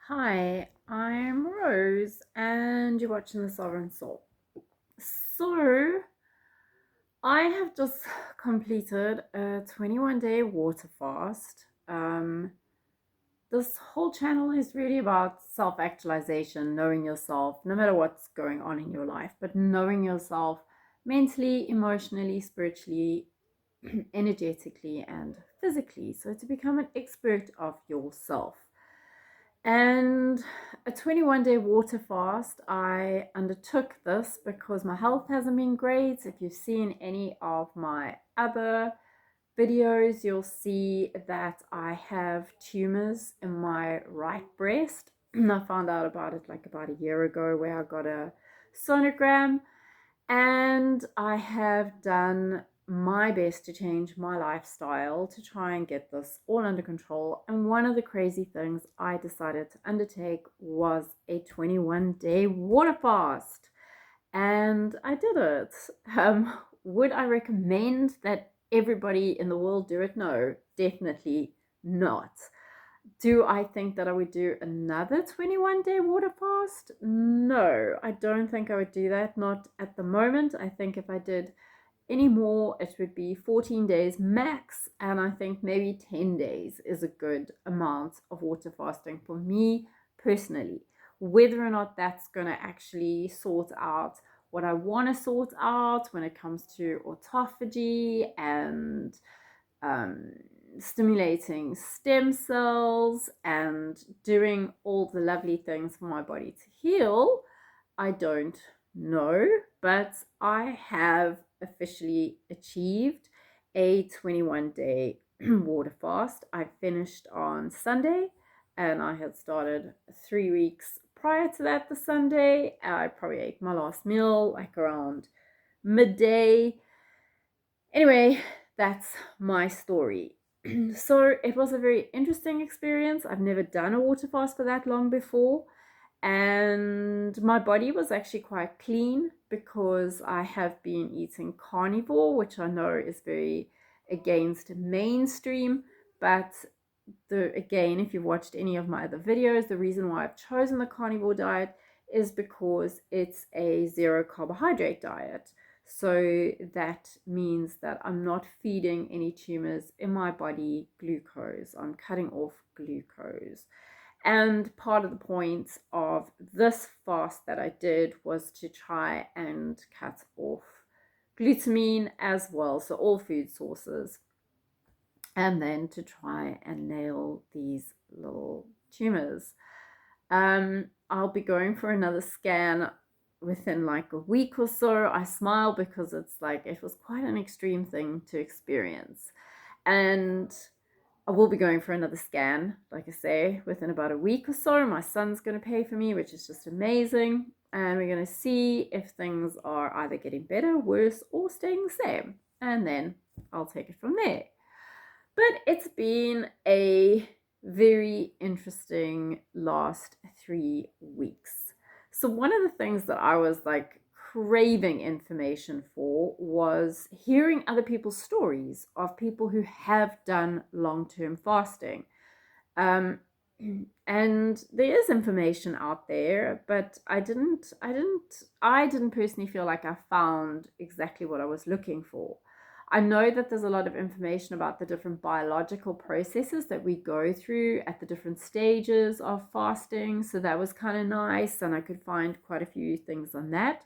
Hi, I'm Rose, and you're watching The Sovereign Soul. So, I have just completed a 21-day water fast. This whole channel is really about self actualization, knowing yourself, no matter what's going on in your life, but knowing yourself mentally, emotionally, spiritually, energetically, and physically. So, to become an expert of yourself. And a 21-day water fast, I undertook this because my health hasn't been great. If you've seen any of my other videos, you'll see that I have tumors in my right breast. I found out about it like about a year ago where I got a sonogram, and I have done my best to change my lifestyle to try and get this all under control. And one of the crazy things I decided to undertake was a 21-day water fast. And I did it. Would I recommend that everybody in the world do it? No, definitely not. Do I think that I would do another 21-day water fast? No, I don't think I would do that. Not at the moment. I think if I did any more, it would be 14 days max. And I think maybe 10 days is a good amount of water fasting for me personally. Whether or not that's going to actually sort out what I want to sort out when it comes to autophagy and um, stimulating stem cells and doing all the lovely things for my body to heal, I don't know, but I have officially achieved a 21-day water fast. I finished on Sunday, and I had started 3 weeks prior to that. The Sunday, I probably ate my last meal like around midday. Anyway, that's my story. So it was a very interesting experience. I've never done a water fast for that long before. And my body was actually quite clean because I have been eating carnivore, which I know is very against mainstream. But again, if you've watched any of my other videos, the reason why I've chosen the carnivore diet is because it's a zero carbohydrate diet. So that means that I'm not feeding any tumors in my body glucose. I'm cutting off glucose. And part of the point of this fast that I did was to try and cut off glutamine as well. So all food sources, and then to try and nail these little tumors. I'll be going for another scan within like a week or so. I smile because it's like it was quite an extreme thing to experience. And I will be going for another scan, like I say, within about a week or so. My son's going to pay for me, which is just amazing. And we're going to see if things are either getting better, worse, or staying the same. And then I'll take it from there. But it's been a very interesting last 3 weeks. So, one of the things that I was like craving information for was hearing other people's stories of people who have done long term fasting. Um, and there is information out there, but I didn't personally feel like I found exactly what I was looking for. I know that there's a lot of information about the different biological processes that we go through at the different stages of fasting. So that was kind of nice, and I could find quite a few things on that.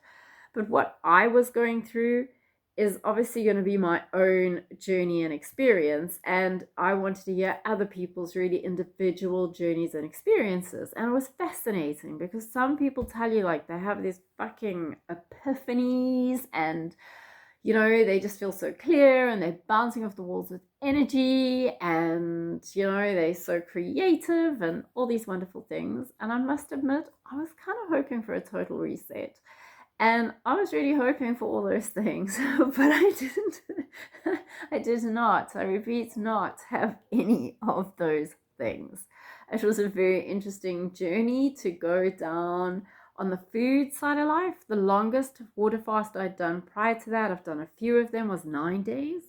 But what I was going through is obviously going to be my own journey and experience. And I wanted to hear other people's really individual journeys and experiences. And it was fascinating because some people tell you like they have these fucking epiphanies and they just feel so clear and they're bouncing off the walls with energy and, they're so creative and all these wonderful things. And I must admit, I was kind of hoping for a total reset. And I was really hoping for all those things, but I didn't. I did not, I repeat, not have any of those things. It was a very interesting journey to go down on the food side of life. The longest water fast I'd done prior to that, I've done a few of them, was 9 days.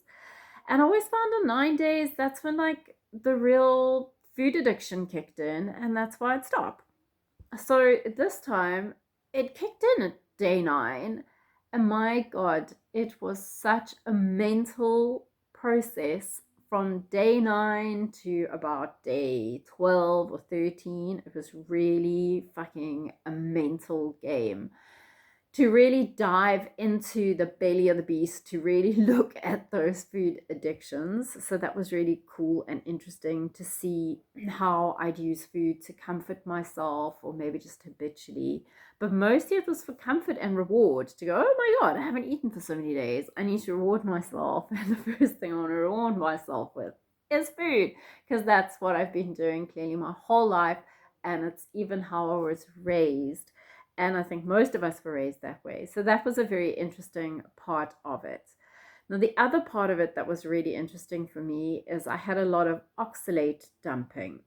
And I always found in 9 days, that's when like the real food addiction kicked in, and that's why it stopped. So this time it kicked in at day 9, and my God, it was such a mental process from day 9 to about day 12 or 13. It was really fucking a mental game to really dive into the belly of the beast, to really look at those food addictions. So that was really cool and interesting to see how I'd use food to comfort myself, or maybe just habitually. But mostly it was for comfort and reward, to go, oh my God, I haven't eaten for so many days. I need to reward myself. And the first thing I want to reward myself with is food, because that's what I've been doing clearly my whole life. And it's even how I was raised. And I think most of us were raised that way. So that was a very interesting part of it. Now, the other part of it that was really interesting for me is I had a lot of oxalate dumping.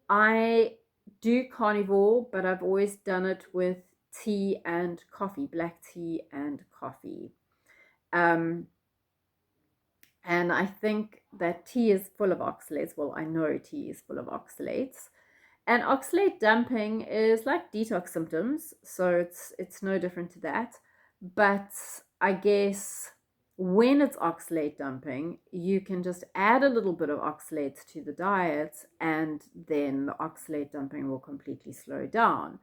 I do carnivore, but I've always done it with tea and coffee, black tea and coffee. And I think that tea is full of oxalates. Well, I know tea is full of oxalates. And oxalate dumping is like detox symptoms, so it's no different to that. But I guess when it's oxalate dumping, you can just add a little bit of oxalates to the diet, and then the oxalate dumping will completely slow down.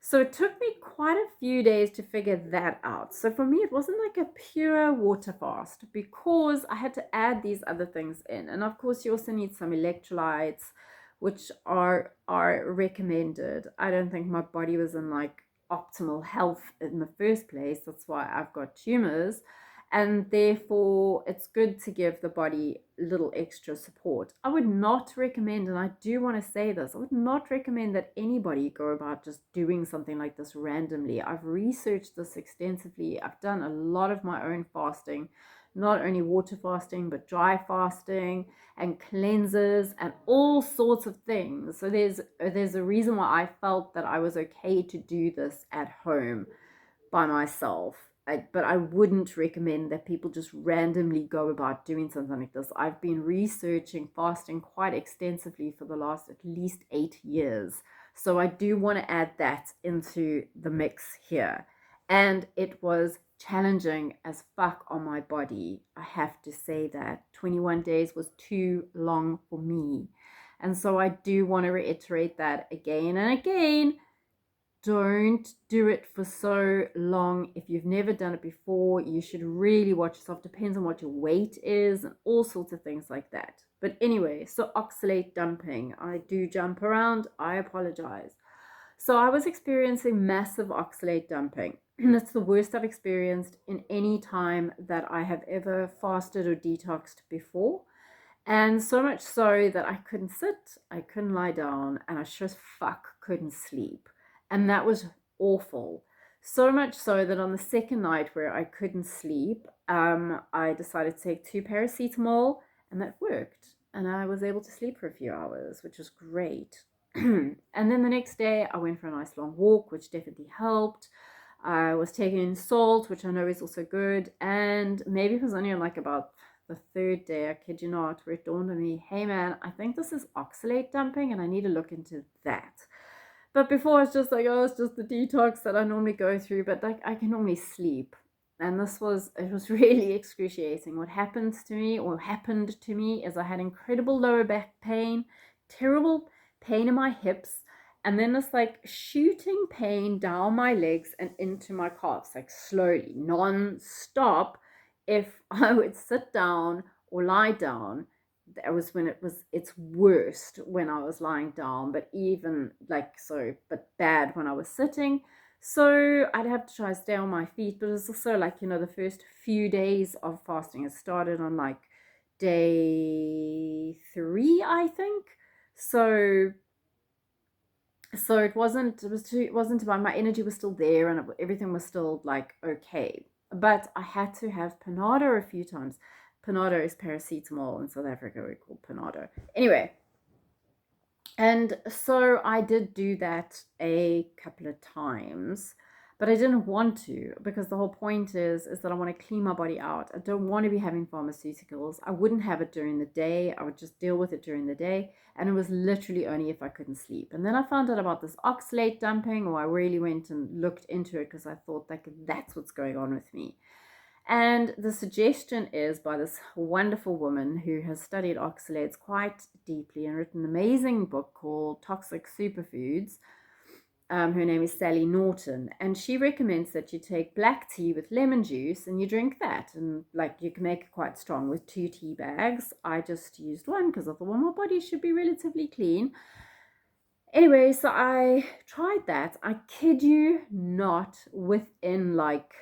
So it took me quite a few days to figure that out. So for me, it wasn't like a pure water fast, because I had to add these other things in. And of course, you also need some electrolytes, which are recommended. I don't think my body was in like optimal health in the first place. That's why I've got tumors. And therefore, it's good to give the body a little extra support. I would not recommend, and I do want to say this, I would not recommend that anybody go about just doing something like this randomly. I've researched this extensively. I've done a lot of my own fasting, not only water fasting, but dry fasting and cleanses and all sorts of things. So there's a reason why I felt that I was okay to do this at home by myself. But I wouldn't recommend that people just randomly go about doing something like this. I've been researching fasting quite extensively for the last at least 8 years. So I do want to add that into the mix here. And it was challenging as fuck on my body. I have to say that 21 days was too long for me. And so I do want to reiterate that again and again. Don't do it for so long. If you've never done it before, you should really watch yourself. Depends on what your weight is and all sorts of things like that. But anyway, so oxalate dumping. I do jump around. I apologize. So I was experiencing massive oxalate dumping. It's the worst I've experienced in any time that I have ever fasted or detoxed before. And so much so that I couldn't sit, I couldn't lie down, and I sure as fuck couldn't sleep. And that was awful. So much so that on the second night where I couldn't sleep, I decided to take 2 paracetamol, and that worked. And I was able to sleep for a few hours, which was great. And then the next day, I went for a nice long walk, which definitely helped. I was taking in salt, which I know is also good. And maybe it was only on like about the 3rd day, I kid you not, where it dawned on me, hey man, I think this is oxalate dumping and I need to look into that. But before it's just like, oh, it's just the detox that I normally go through, but like I can normally sleep. And it was really excruciating. What happened to me is I had incredible lower back pain, terrible pain in my hips, and then this like shooting pain down my legs and into my calves, like slowly, non-stop. If I would sit down or lie down, that was when it was its worst, when I was lying down, but even like so, but bad when I was sitting. So I'd have to try to stay on my feet, but it was also like, the first few days of fasting. It started on like day 3, I think. So it wasn't about, my energy was still there and everything was still like okay. But I had to have Panado a few times. Panado is paracetamol. In South Africa we call Panado. Anyway, and so I did do that a couple of times. But I didn't want to, because the whole point is that I want to clean my body out. I don't want to be having pharmaceuticals. I wouldn't have it during the day. I would just deal with it during the day. And it was literally only if I couldn't sleep. And then I found out about this oxalate dumping, or I really went and looked into it because I thought like that's what's going on with me. And the suggestion is by this wonderful woman who has studied oxalates quite deeply and written an amazing book called Toxic Superfoods. Her name is Sally Norton, and she recommends that you take black tea with lemon juice and you drink that. And like you can make it quite strong with 2 tea bags. I just used one because I thought, well, my body should be relatively clean. Anyway, so I tried that. I kid you not, within like,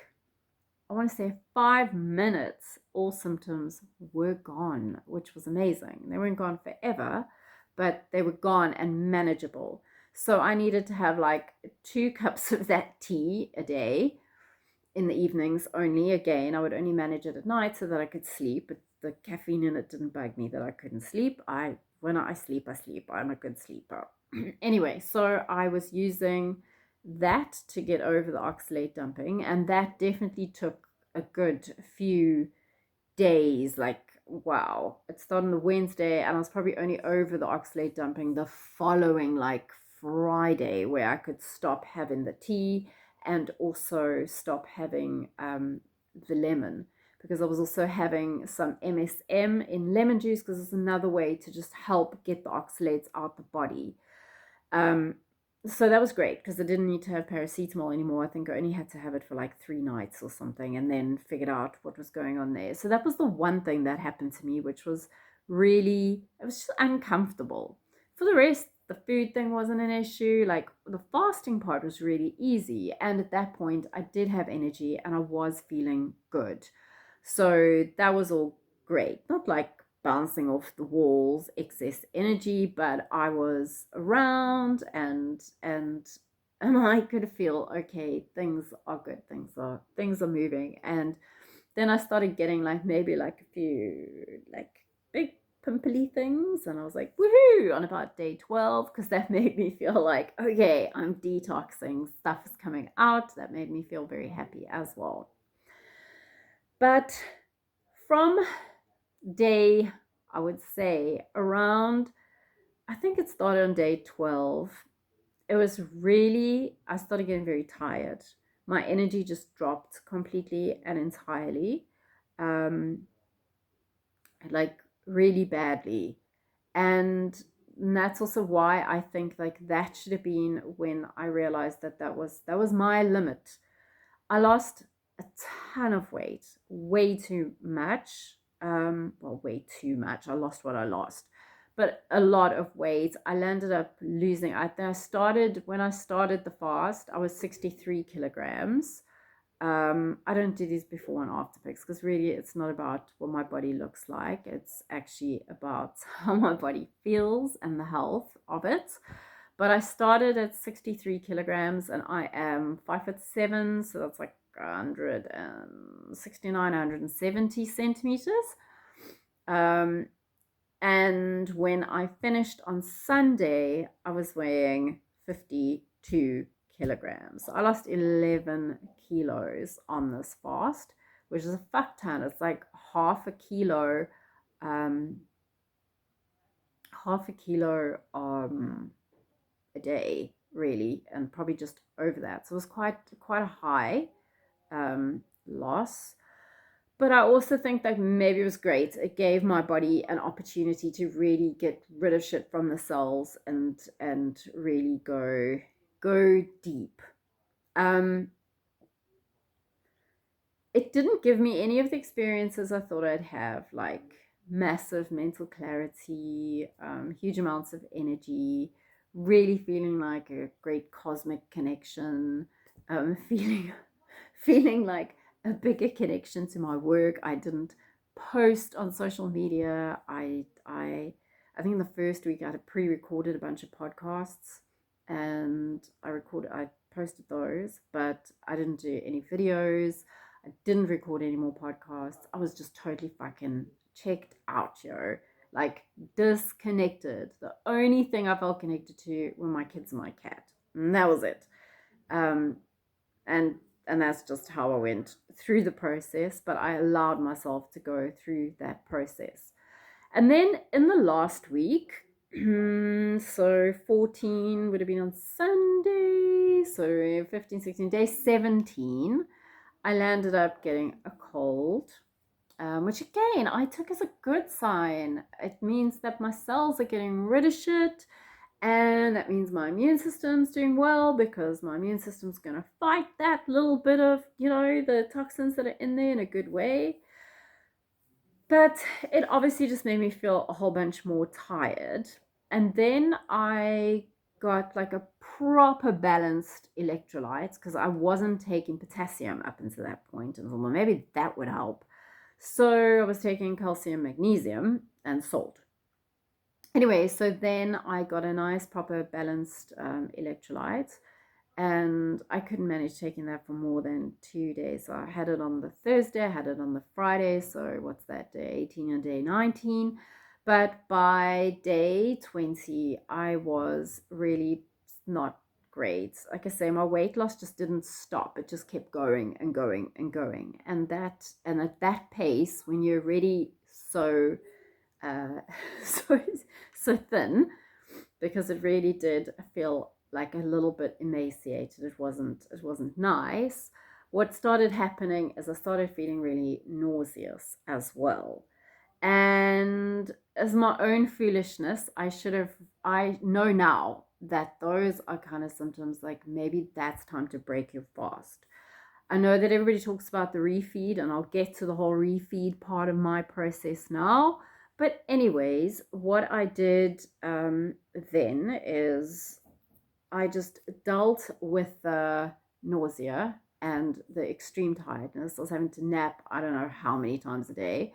I want to say 5 minutes, all symptoms were gone, which was amazing. They weren't gone forever, but they were gone and manageable. So I needed to have like 2 cups of that tea a day in the evenings only. Again, I would only manage it at night so that I could sleep, but the caffeine in it didn't bug me that I couldn't sleep. When I sleep, I sleep. I'm a good sleeper. Anyway, so I was using that to get over the oxalate dumping, and that definitely took a good few days. Like, wow, it started on the Wednesday, and I was probably only over the oxalate dumping the following like Friday, where I could stop having the tea and also stop having the lemon, because I was also having some MSM in lemon juice, because it's another way to just help get the oxalates out the body. So that was great because I didn't need to have paracetamol anymore. I think I only had to have it for like 3 nights or something, and then figured out what was going on there. So that was the one thing that happened to me, which was really, it was just uncomfortable. For the rest, the food thing wasn't an issue. Like the fasting part was really easy. And at that point, I did have energy and I was feeling good. So that was all great. Not like bouncing off the walls, excess energy, but I was around and I could feel, okay, things are good, things are moving. And then I started getting like maybe like a few like big pimply things, and I was like, woohoo, on about day 12, because that made me feel like, okay, I'm detoxing, stuff is coming out. That made me feel very happy as well. But from day, I would say around, I think it started on day 12. It was really, I started getting very tired. My energy just dropped completely and entirely, um, like really badly. And that's also why I think like that should have been when I realized that that was my limit. I lost a ton of weight, way too much. Well, way too much. I lost what I lost, but a lot of weight. I landed up losing. When I started the fast, I was 63 kilograms. I don't do these before and after pics because really it's not about what my body looks like. It's actually about how my body feels and the health of it. But I started at 63 kilograms and I am 5'7", so that's like 169, 170 centimeters. And when I finished on Sunday, I was weighing 52 kilograms. So I lost 11 kilos on this fast, which is a fuck ton. It's like half a kilo a day, really, and probably just over that. So it was quite a high loss. But I also think that maybe it was great. It gave my body an opportunity to really get rid of shit from the cells and really go deep. It didn't give me any of the experiences I thought I'd have, like massive mental clarity, huge amounts of energy, really feeling like a great cosmic connection, feeling like a bigger connection to my work. I didn't post on social media. I think the first week I had pre-recorded a bunch of podcasts, and I posted those, but I didn't do any videos. I didn't record any more podcasts. I was just totally fucking checked out, like disconnected. The only thing I felt connected to were my kids and my cat, and that was it. and that's just how I went through the process, but I allowed myself to go through that process. And then in the last week, so 14 would have been on Sunday, so 15, 16, day 17, I landed up getting a cold, which again I took as a good sign. It means that my cells are getting rid of shit, and that means my immune system's doing well, because my immune system's going to fight that little bit of, the toxins that are in there in a good way. But it obviously just made me feel a whole bunch more tired. And then I got like a proper balanced electrolytes, because I wasn't taking potassium up until that point. And I thought, well, maybe that would help. So I was taking calcium, magnesium, and salt. Anyway, so then I got a nice, proper, balanced electrolyte, and I couldn't manage taking that for more than 2 days. So I had it on the Thursday, I had it on the Friday. So what's that, day 18 and day 19? But by day 20, I was really not great. Like I say, my weight loss just didn't stop. It just kept going and going and going. And at that pace, when you're already so uh, so so thin, because it really did feel like a little bit emaciated. It wasn't nice. What started happening is I started feeling really nauseous as well. And as my own foolishness, I know now that those are kind of symptoms, like maybe that's time to break your fast. I know that everybody talks about the refeed, and I'll get to the whole refeed part of my process now. But, anyways, what I did then is I just dealt with the nausea and the extreme tiredness. I was having to nap, I don't know how many times a day.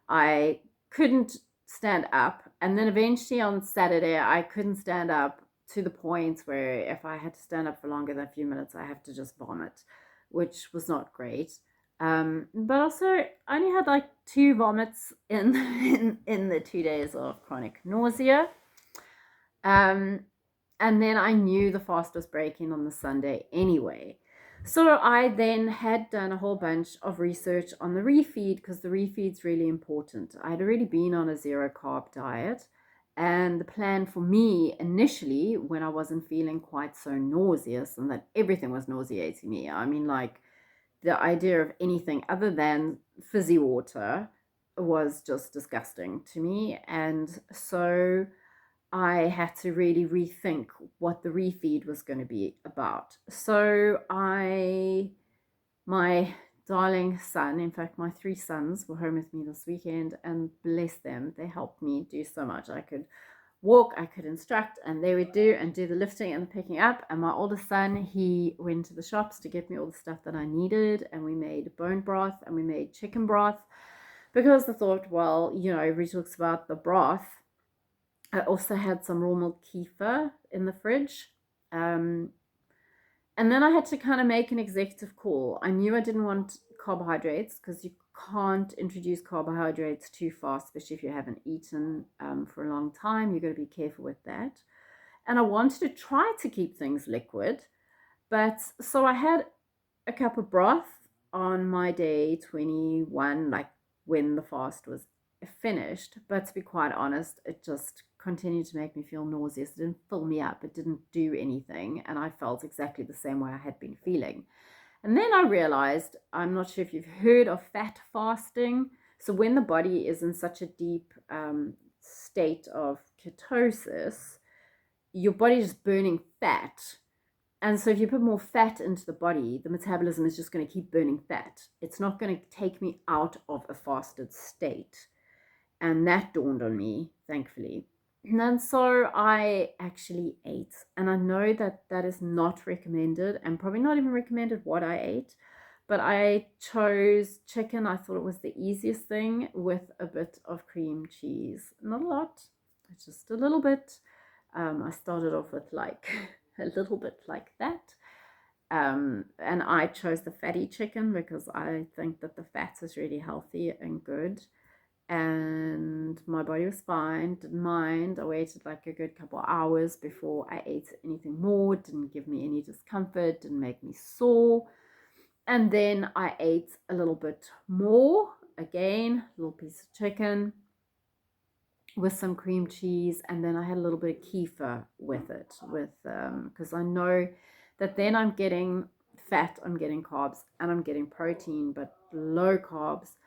I couldn't stand up. And then eventually on Saturday, I couldn't stand up, to the point where if I had to stand up for longer than a few minutes, I have to just vomit, which was not great. But also, I only had like 2 vomits in the 2 days of chronic nausea. Um, and then I knew the fast was breaking on the Sunday anyway. So I then had done a whole bunch of research on the refeed, because the refeed's really important. I had already been on a zero carb diet, and the plan for me initially, when I wasn't feeling quite so nauseous and that everything was nauseating me, I mean, like, the idea of anything other than fizzy water was just disgusting to me. And so I had to really rethink what the refeed was going to be about. So my darling son, in fact, my 3 sons were home with me this weekend, and bless them, they helped me do so much. I could walk, I could instruct, and they would do the lifting and the picking up. And my oldest son, he went to the shops to get me all the stuff that I needed, and we made bone broth and we made chicken broth, because I thought, well, everybody talks about the broth. I also had some raw milk kefir in the fridge. And then I had to kind of make an executive call. I knew I didn't want carbohydrates, because you can't introduce carbohydrates too fast, especially if you haven't eaten for a long time. You've got to be careful with that. And I wanted to try to keep things liquid. But so I had a cup of broth on my day 21, like when the fast was finished. But to be quite honest, it just continued to make me feel nauseous. It didn't fill me up, it didn't do anything, and I felt exactly the same way I had been feeling. And then I realized, I'm not sure if you've heard of fat fasting. So when the body is in such a deep state of ketosis, your body is burning fat. And so if you put more fat into the body, the metabolism is just going to keep burning fat. It's not going to take me out of a fasted state. And that dawned on me, thankfully. And so I actually ate. And I know that that is not recommended, and probably not even recommended what I ate. But I chose chicken. I thought it was the easiest thing, with a bit of cream cheese. Not a lot, just a little bit. I started off with like a little bit like that. And I chose the fatty chicken, because I think that the fat is really healthy and good. and my body was fine, didn't mind. I waited like a good couple of hours before I ate anything more. It didn't give me any discomfort, didn't make me sore. And then I ate a little bit more, again, a little piece of chicken with some cream cheese, and then I had a little bit of kefir with it, with because I know that then I'm getting fat, I'm getting carbs, and I'm getting protein, but low carbs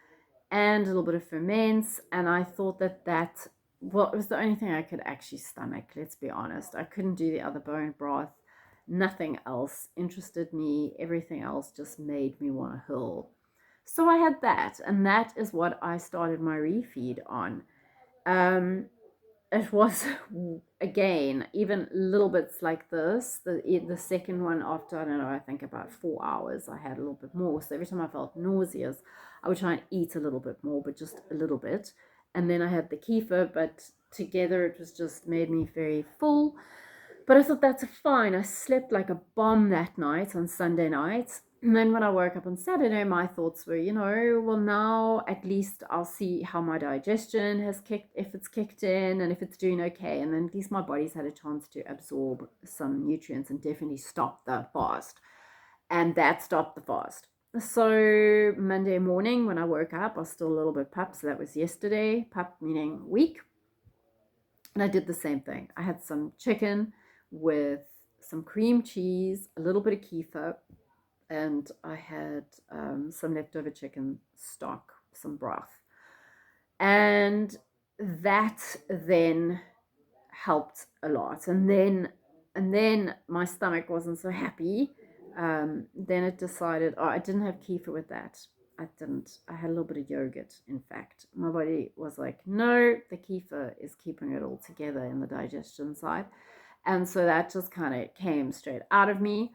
and a little bit of ferments. And I thought that well, it was the only thing I could actually stomach, let's be honest. I couldn't do the other bone broth. Nothing else interested me. Everything else just made me want to hurl. So I had that, and that is what I started my refeed on. Um, it was again even little bits like this. The second one, after, I don't know, I think about 4 hours, I had a little bit more. So every time I felt nauseous, I would try and eat a little bit more, but just a little bit. And then I had the kefir, but together it was just made me very full. But I thought that's fine. I slept like a bomb that night on Sunday night. And then when I woke up on Saturday, my thoughts were, well, now at least I'll see how my digestion has kicked, if it's kicked in and if it's doing okay. And then at least my body's had a chance to absorb some nutrients and definitely stop the fast. And that stopped the fast. So Monday morning when I woke up, I was still a little bit pup. So that was yesterday, pup meaning week. And I did the same thing. I had some chicken with some cream cheese, a little bit of kefir, and I had some leftover chicken stock, some broth. And that then helped a lot. And then my stomach wasn't so happy. Then it decided, I didn't have kefir with that. I didn't. I had a little bit of yogurt, in fact. My body was like, no, the kefir is keeping it all together in the digestion side. And so that just kind of came straight out of me.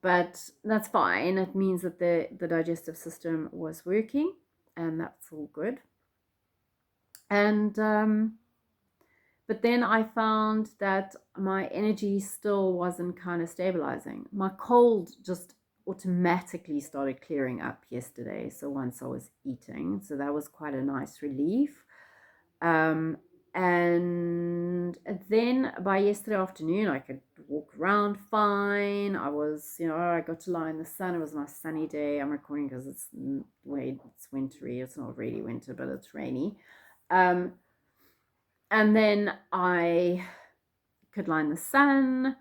But that's fine. It means that the digestive system was working, and that's all good. And but then I found that my energy still wasn't kind of stabilizing. My cold just automatically started clearing up yesterday. So once I was eating, so that was quite a nice relief. And then by yesterday afternoon, I could walk around fine. I was, I got to lie in the sun. It was a nice sunny day. I'm recording because it's wintry. It's not really winter, but it's rainy. And then I could lie in the sun.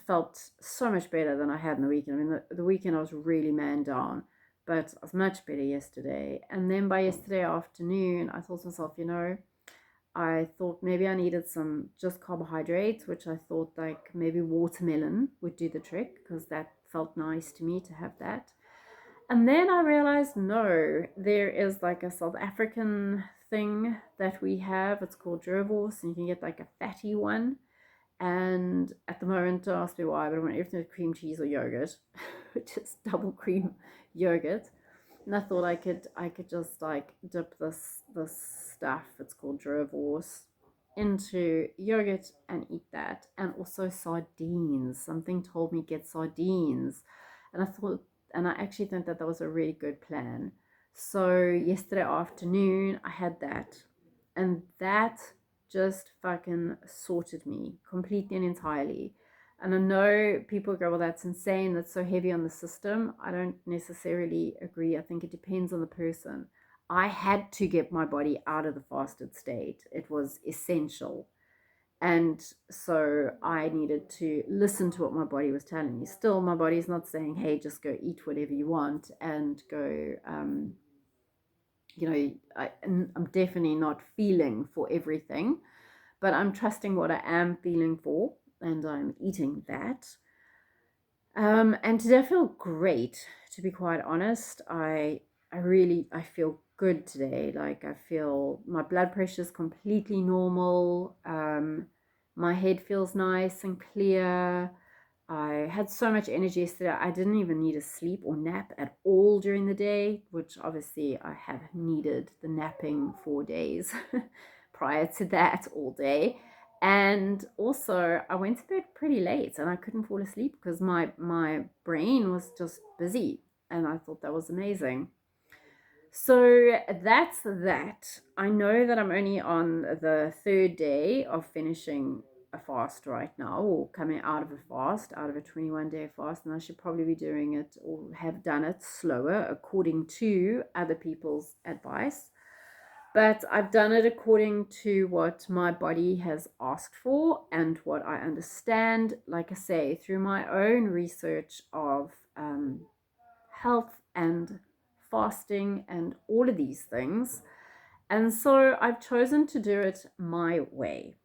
Felt so much better than I had in the weekend. I mean, the weekend I was really man down, but I was much better yesterday. And then by yesterday afternoon, I thought to myself, I thought maybe I needed some just carbohydrates, which I thought like maybe watermelon would do the trick, because that felt nice to me to have that. And then I realized, no, there is like a South African thing that we have. It's called Gervos, and you can get like a fatty one. And at the moment, don't ask me why, but I want everything with cream cheese or yogurt, just double cream yogurt. And I thought I could just like dip this stuff, it's called Gervos, into yogurt and eat that. And also sardines. Something told me get sardines. And I actually think that was a really good plan. So yesterday afternoon, I had that. And that just fucking sorted me completely and entirely. And I know people go, well, that's insane. That's so heavy on the system. I don't necessarily agree. I think it depends on the person. I had to get my body out of the fasted state. It was essential. And so I needed to listen to what my body was telling me. Still, my body's not saying, hey, just go eat whatever you want and go, I'm definitely not feeling for everything, but I'm trusting what I am feeling for, and I'm eating that. And today I feel great, to be quite honest. I feel good today. Like, I feel my blood pressure is completely normal. My head feels nice and clear. I had so much energy yesterday. I didn't even need to sleep or nap at all during the day, which obviously I have needed the napping 4 days prior to that all day. And also I went to bed pretty late and I couldn't fall asleep because my brain was just busy, and I thought that was amazing. So that's that. I know that I'm only on the third day of finishing a fast right now, or coming out of a fast, out of a 21-day fast, and I should probably be doing it or have done it slower according to other people's advice. But I've done it according to what my body has asked for and what I understand, like I say, through my own research of health and fasting and all of these things. And so I've chosen to do it my way.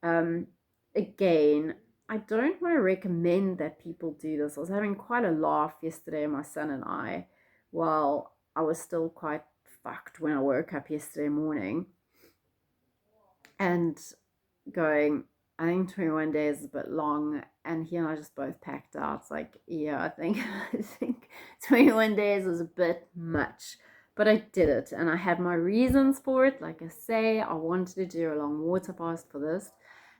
Um, Again, I don't want to recommend that people do this. I was having quite a laugh yesterday, my son and I, while I was still quite fucked when I woke up yesterday morning and going, I think 21 days is a bit long. And he and I just both packed out. It's like, yeah, I think 21 days is a bit much. But I did it and I had my reasons for it. Like I say, I wanted to do a long water fast for this.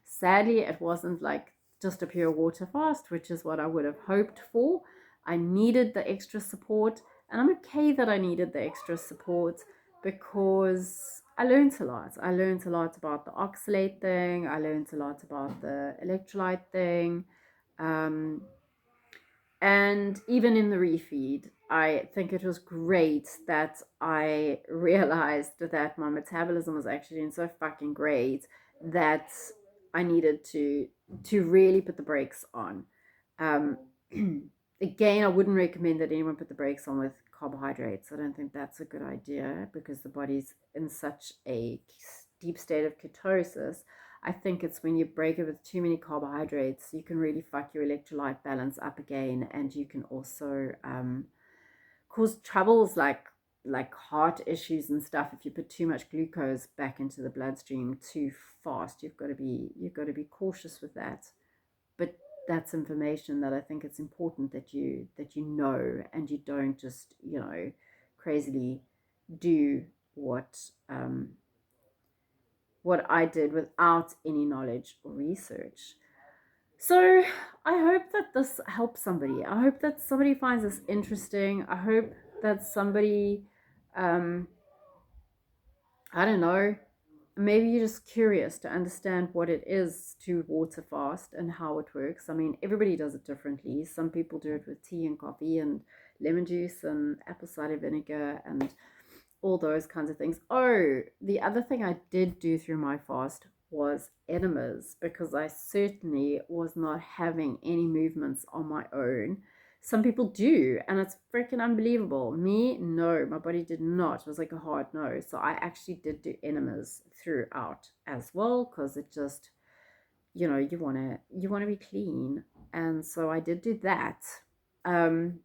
Sadly, it wasn't like just a pure water fast, which is what I would have hoped for. I needed the extra support, and I'm okay that I needed the extra support because I learned a lot. I learned a lot about the oxalate thing. I learned a lot about the electrolyte thing. Um, and even in the refeed, I think it was great that I realized that my metabolism was actually doing so fucking great that I needed to really put the brakes on. Um, Again, I wouldn't recommend that anyone put the brakes on with carbohydrates. I don't think that's a good idea because the body's in such a deep state of ketosis. I think it's when you break it with too many carbohydrates, you can really fuck your electrolyte balance up again, and you can also cause troubles like heart issues and stuff if you put too much glucose back into the bloodstream too fast. You've got to be cautious with that. But that's information that I think it's important that you know, and you don't just crazily do what I did without any knowledge or research. So I hope that this helps somebody. I hope that somebody finds this interesting. I hope that somebody, um, I don't know, maybe you're just curious to understand what it is to water fast and how it works. I mean, everybody does it differently. Some people do it with tea and coffee and lemon juice and apple cider vinegar and all those kinds of things. Oh, the other thing I did do through my fast was enemas because I certainly was not having any movements on my own. Some people do, and it's freaking unbelievable. Me, no, my body did not. It was like a hard no. So I actually did do enemas throughout as well because it just, you wanna be clean, and so I did do that. Um,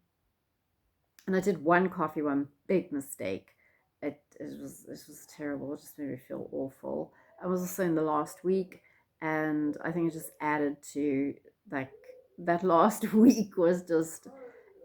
and I did one big mistake. It was terrible. It just made me feel awful. I was also in the last week, and I think it just added to like that last week was just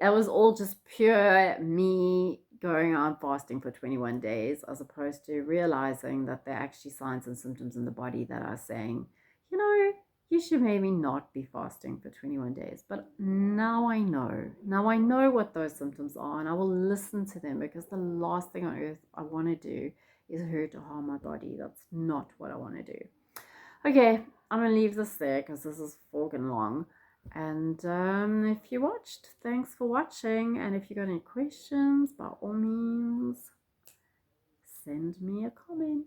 it was all just pure me going on fasting for 21 days as opposed to realizing that there are actually signs and symptoms in the body that are saying, you know, you should maybe not be fasting for 21 days. But now I know. Now I know what those symptoms are, and I will listen to them because the last thing on earth I want to do is hurt or harm my body. That's not what I want to do. Okay, I'm going to leave this there because this is fucking long. And if you watched, thanks for watching. And if you got any questions, by all means, send me a comment.